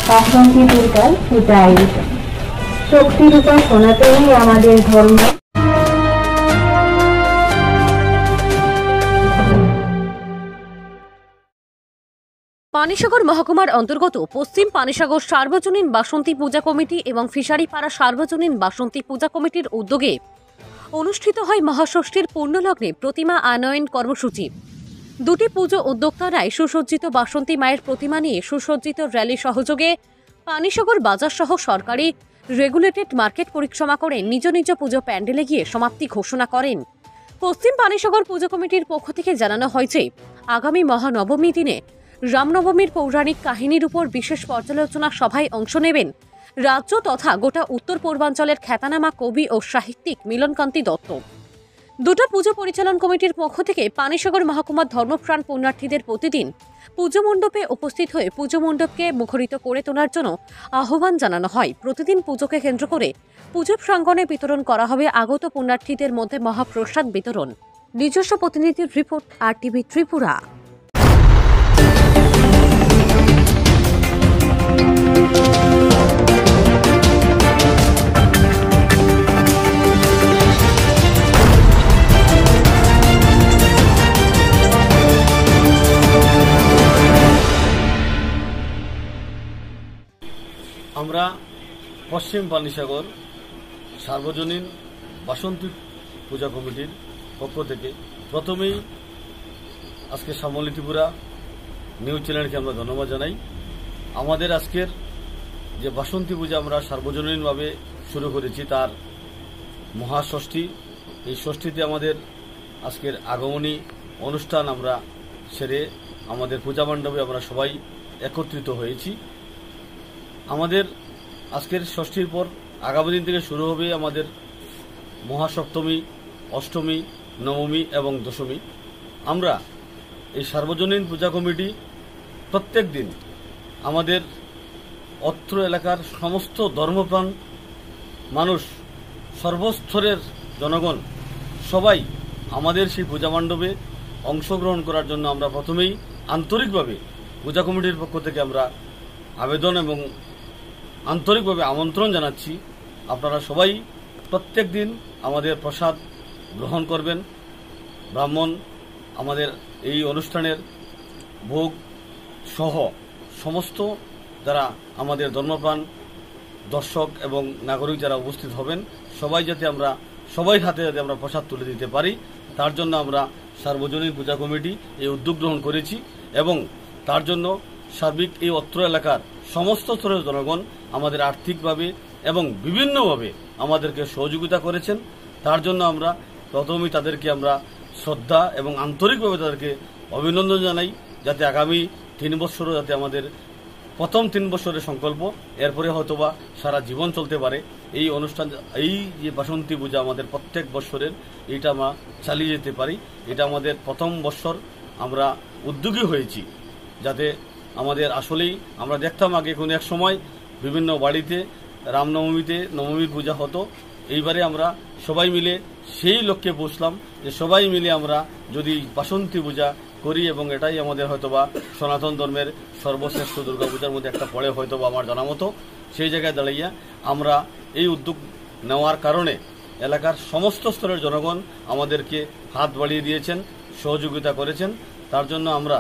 বাসন্তী দুর্গার পূজা আয়োজন। শক্তির উপাসনাতেই আমাদের ধর্ম। পানিসাগর মহকুমার অন্তর্গত পশ্চিম পানিসাগর সার্বজনীন বাসন্তী পূজা কমিটি এবং ফিশারিপাড়া সার্বজনীন বাসন্তী পূজা কমিটির উদ্যোগে অনুষ্ঠিত হয় মহাষষ্ঠীর পূর্ণলগ্নে প্রতিমা আনয়ন কর্মসূচি। দুটি পুজো উদ্যোক্তারাই সুসজ্জিত বাসন্তী মায়ের প্রতিমা নিয়ে সুসজ্জিত র্যালি সহযোগে পানিসাগর বাজার সহ সরকারি রেগুলেটেড মার্কেট পরিক্রমা করে নিজ নিজ পুজো প্যান্ডেলে গিয়ে সমাপ্তি ঘোষণা করেন। পশ্চিম পানিসাগর পুজো কমিটির পক্ষ থেকে জানানো হয় যে আগামী মহানবমী দিনে রামনবমীর পৌরাণিক কাহিনীর উপর বিশেষ পর্যালোচনা সভায় অংশ নেবেন রাজ্য তথা গোটা উত্তর পূর্বাঞ্চলের খ্যাতনামা কবি ও সাহিত্যিক মিলনকান্তি দত্ত। দুটো পুজো পরিচালন কমিটির পক্ষ থেকে পানিসাগর মহকুমার ধর্মপ্রাণ পুণ্যার্থীদের প্রতিদিন পুজো মণ্ডপে উপস্থিত হয়ে পুজো মণ্ডপকে মুখরিত করে তোলার জন্য আহ্বান জানানো হয়। প্রতিদিন পুজোকে কেন্দ্র করে পুজো প্রাঙ্গণে বিতরণ করা হবে আগত পুণ্যার্থীদের মধ্যে মহাপ্রসাদ বিতরণ। নিজস্ব প্রতিনিধির রিপোর্ট, RTV ত্রিপুরা। আমরা পশ্চিম পানিসাগর সার্বজনীন বাসন্তী পূজা কমিটির পক্ষ থেকে প্রথমেই আজকে শ্যামলী ত্রিপুরা নিউজ চ্যানেলকে আমরা ধন্যবাদ জানাই। আমাদের আজকের যে বাসন্তী পূজা আমরা সার্বজনীনভাবে শুরু করেছি তার মহাষষ্ঠী, এই ষষ্ঠীতে আমাদের আজকের আগমনী অনুষ্ঠান আমরা সেরে আমাদের পূজা মণ্ডপে আমরা সবাই একত্রিত হয়েছি। আমাদের আজকের ষষ্ঠীর পর আগামী দিন থেকে শুরু হবে আমাদের মহাসপ্তমী, অষ্টমী, নবমী এবং দশমী। আমরা এই সার্বজনীন পূজা কমিটি প্রত্যেক দিন আমাদের অত্র এলাকার সমস্ত ধর্মপ্রাণ মানুষ, সর্বস্তরের জনগণ সবাই আমাদের সেই পূজা মণ্ডপে অংশগ্রহণ করার জন্য আমরা প্রথমেই আন্তরিকভাবে পূজা কমিটির পক্ষ থেকে আমরা আবেদন এবং আন্তরিকভাবে আমন্ত্রণ জানাচ্ছি। আপনারা সবাই প্রত্যেক দিন আমাদের প্রসাদ গ্রহণ করবেন। ব্রাহ্মণ আমাদের এই অনুষ্ঠানের ভোগ সহ সমস্ত যারা আমাদের ধর্মপ্রাণ দর্শক এবং নাগরিক যারা উপস্থিত হবেন সবাই যাতে আমরা সবাই হাতে যাতে আমরা প্রসাদ তুলে দিতে পারি তার জন্য আমরা সার্বজনীন পূজা কমিটি এই উদ্যোগ গ্রহণ করেছি এবং তার জন্য সার্বিক এই অত্র এলাকার সমস্ত স্তরের জনগণ আমাদের আর্থিকভাবে এবং বিভিন্নভাবে আমাদেরকে সহযোগিতা করেছেন। তার জন্য আমরা প্রথমেই তাদেরকে আমরা শ্রদ্ধা এবং আন্তরিকভাবে তাদেরকে অভিনন্দন জানাই, যাতে আগামী 3 বছরও যাতে আমাদের প্রথম 3 বছরের সংকল্প, এরপরে হয়তোবা সারা জীবন চলতে পারে। এই অনুষ্ঠান, এই যে বাসন্তী পূজা আমাদের প্রত্যেক বছরের, এইটা আমরা চালিয়ে যেতে পারি। এটা আমাদের প্রথম বছর আমরা উদ্যোগী হয়েছি, যাতে আমাদের আসলেই আমরা দেখতাম আগে কোনো এক সময় বিভিন্ন বাড়িতে রামনবমীতে নবমীর পূজা হতো। এইবারে আমরা সবাই মিলে সেই লক্ষ্যে পৌঁছলাম যে সবাই মিলে আমরা যদি বাসন্তী পূজা করি এবং এটাই আমাদের হয়তোবা সনাতন ধর্মের সর্বশ্রেষ্ঠ দুর্গাপূজার মধ্যে একটা পড়ে হয়তোবা আমার জানা মতো। সেই জায়গায় দাঁড়িয়ে আমরা এই উদ্যোগ নেওয়ার কারণে এলাকার সমস্ত স্তরের জনগণ আমাদেরকে হাত বাড়িয়ে দিয়েছেন, সহযোগিতা করেছেন। তার জন্য আমরা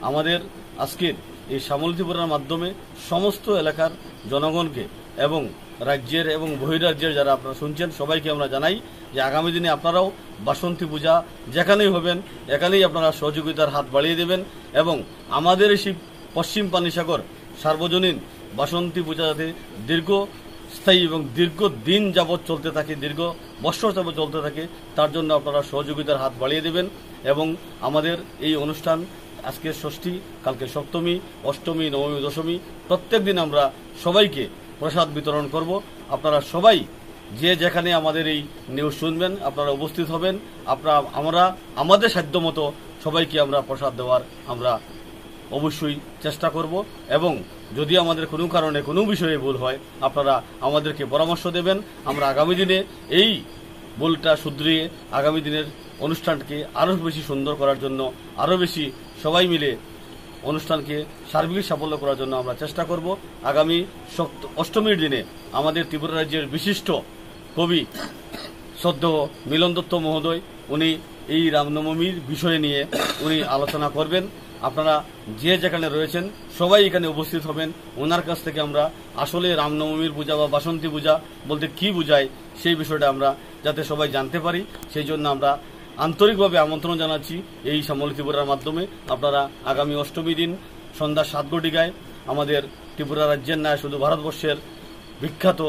আমাদের আজকের এই শ্যামলী ত্রিপুরার মাধ্যমে সমস্ত এলাকার জনগণকে এবং রাজ্যের এবং বহিরাজ্যের যারা আপনারা শুনছেন সবাইকে আমরা জানাই যে আগামী দিনে আপনারাও বাসন্তী পূজা যেখানেই হবেন এখানেই আপনারা সহযোগিতার হাত বাড়িয়ে দেবেন এবং আমাদের এই পশ্চিম পানিসাগর সার্বজনীন বাসন্তী পূজা যাতে দীর্ঘস্থায়ী এবং দীর্ঘদিন যাবৎ চলতে থাকে, দীর্ঘ বৎসর যাবৎ চলতে থাকে, তার জন্য আপনারা সহযোগিতার হাত বাড়িয়ে দেবেন। এবং আমাদের এই অনুষ্ঠান আজকে ষষ্ঠী, কালকে সপ্তমী, অষ্টমী, নবমী, দশমী প্রত্যেক দিন আমরা সবাইকে প্রসাদ বিতরণ করব। আপনারা সবাই যে যেখানে আমাদের এই নিউজ শুনবেন আপনারা উপস্থিত হবেন। আমরা আমাদের সাধ্যমতো সবাইকে আমরা প্রসাদ দেওয়ার আমরা অবশ্যই চেষ্টা করব এবং যদি আমাদের কোনো কারণে কোনো বিষয়ে ভুল হয় আপনারা আমাদেরকে পরামর্শ দেবেন। আমরা আগামী দিনে এই ভুলটা শুধরিয়ে আগামী দিনের অনুষ্ঠানকে আরও বেশি সুন্দর করার জন্য আরও বেশি সবাই মিলে অনুষ্ঠানকে সার্বিক সাফল্য করার জন্য আমরা চেষ্টা করব। আগামী অষ্টমীর দিনে আমাদের ত্রিপুরা রাজ্যের বিশিষ্ট কবি শ্রদ্ধেয় মিলন দত্ত মহোদয় উনি এই রামনবমীর বিষয় নিয়ে উনি আলোচনা করবেন। আপনারা যে যেখানে রয়েছেন সবাই এখানে উপস্থিত হবেন। ওনার কাছ থেকে আমরা আসলে রামনবমীর পূজা বা বাসন্তী পূজা বলতে কি বোঝায় সেই বিষয়টা আমরা যাতে সবাই জানতে পারি, সেই জন্য আমরা আন্তরিকভাবে আমন্ত্রণ জানাচ্ছি এই শ্যামলী ত্রিপুরার মাধ্যমে। আপনারা আগামী অষ্টমী দিন সন্ধ্যা 7 ঘটিকায় আমাদের ত্রিপুরা রাজ্যের নয় শুধু ভারতবর্ষের বিখ্যাত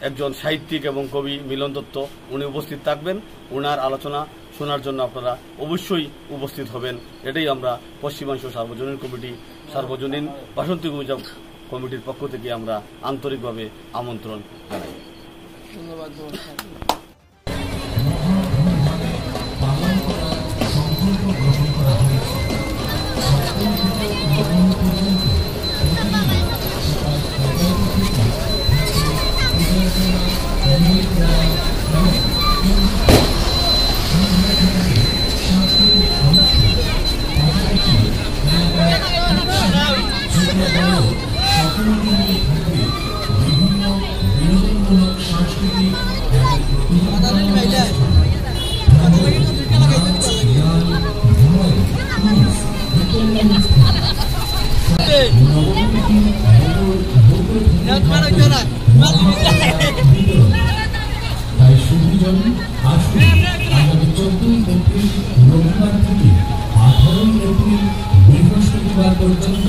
একজন সাহিত্যিক এবং কবি মিলন দত্ত উনি উপস্থিত থাকবেন। ওনার আলোচনা শোনার জন্য আপনারা অবশ্যই উপস্থিত হবেন। এটাই আমরা পশ্চিমাঞ্চল সার্বজনীন বাসন্তী পূজা কমিটির পক্ষ থেকে আমরা আন্তরিকভাবে আমন্ত্রণ জানাই। ধন্যবাদ। তাই সুবিজন আসুন আগামী 14-29 রবিবার থেকে 18 এপ্রিল বৃহস্পতিবার পর্যন্ত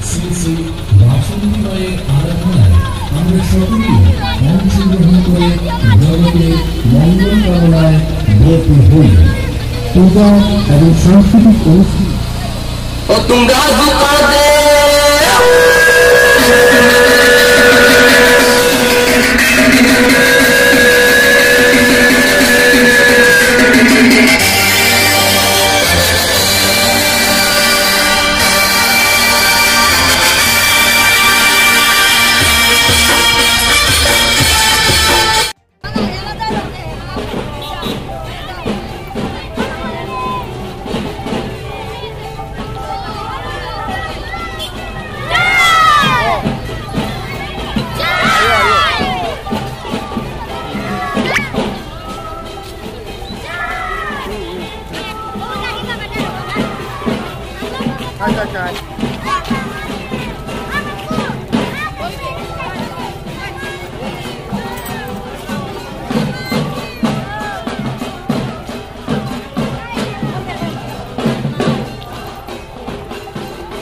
শ্রী শ্রী বাসন্তী মায়ের আরাধনায় আমরা সকলেই অংশগ্রহণ করে জগতে মঙ্গল কামনায় ব্রত হই। পূজা এবং সাংস্কৃতিক অনুষ্ঠান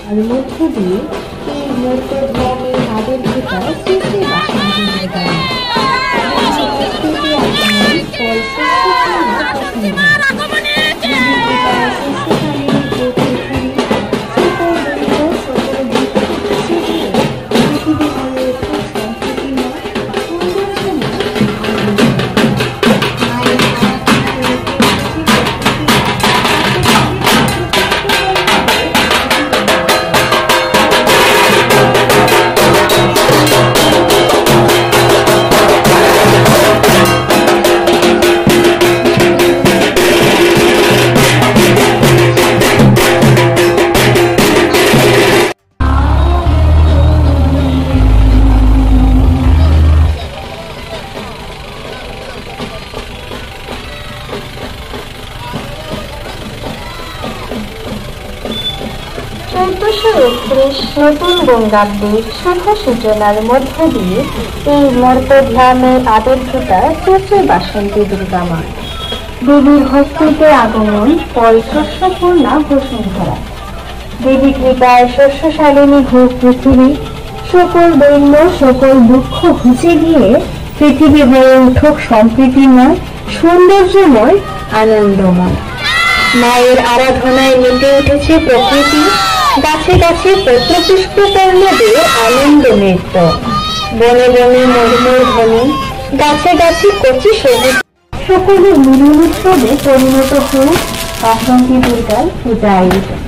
আর মধ্য দিয়ে এই মূর্তের ধর্মের আদের পিতা শ্রী শ্রী বাসন্তী দেবী নতুন বঙ্গাব্দের শুভ সূচনার মধ্য দিয়ে এই মর্তধামে আবির্ভূতা শ্রী বাসন্তী দুর্গা মা দেবীর হস্তিতে আগমন ফল শস্যপূর্ণা বসুন্ধরা। দেবী কৃপায় শস্যশালিনী ভূ পৃথিবী সকল দৈন্য সকল দুঃখ ঘুচে গিয়ে পৃথিবী হয়ে উঠুক সম্প্রীতিময় সৌন্দর্যময় আনন্দময়। মায়ের আরাধনায় মেতে উঠেছে প্রকৃতি, গাছে গাছে পত্রপুষ্প পর্ণদের আনন্দ নৃত্য, বনে বনে মর্মর ধ্বনি, গাছে গাছে কচি সবুজ। সকলের মিলন উৎসবে পরিণত হোক বাসন্তী দুর্গার পূজা আয়োজন।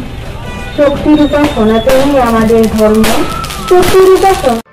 শক্তির উপাসনাতেই আমাদের ধর্ম, শক্তির উপাসনা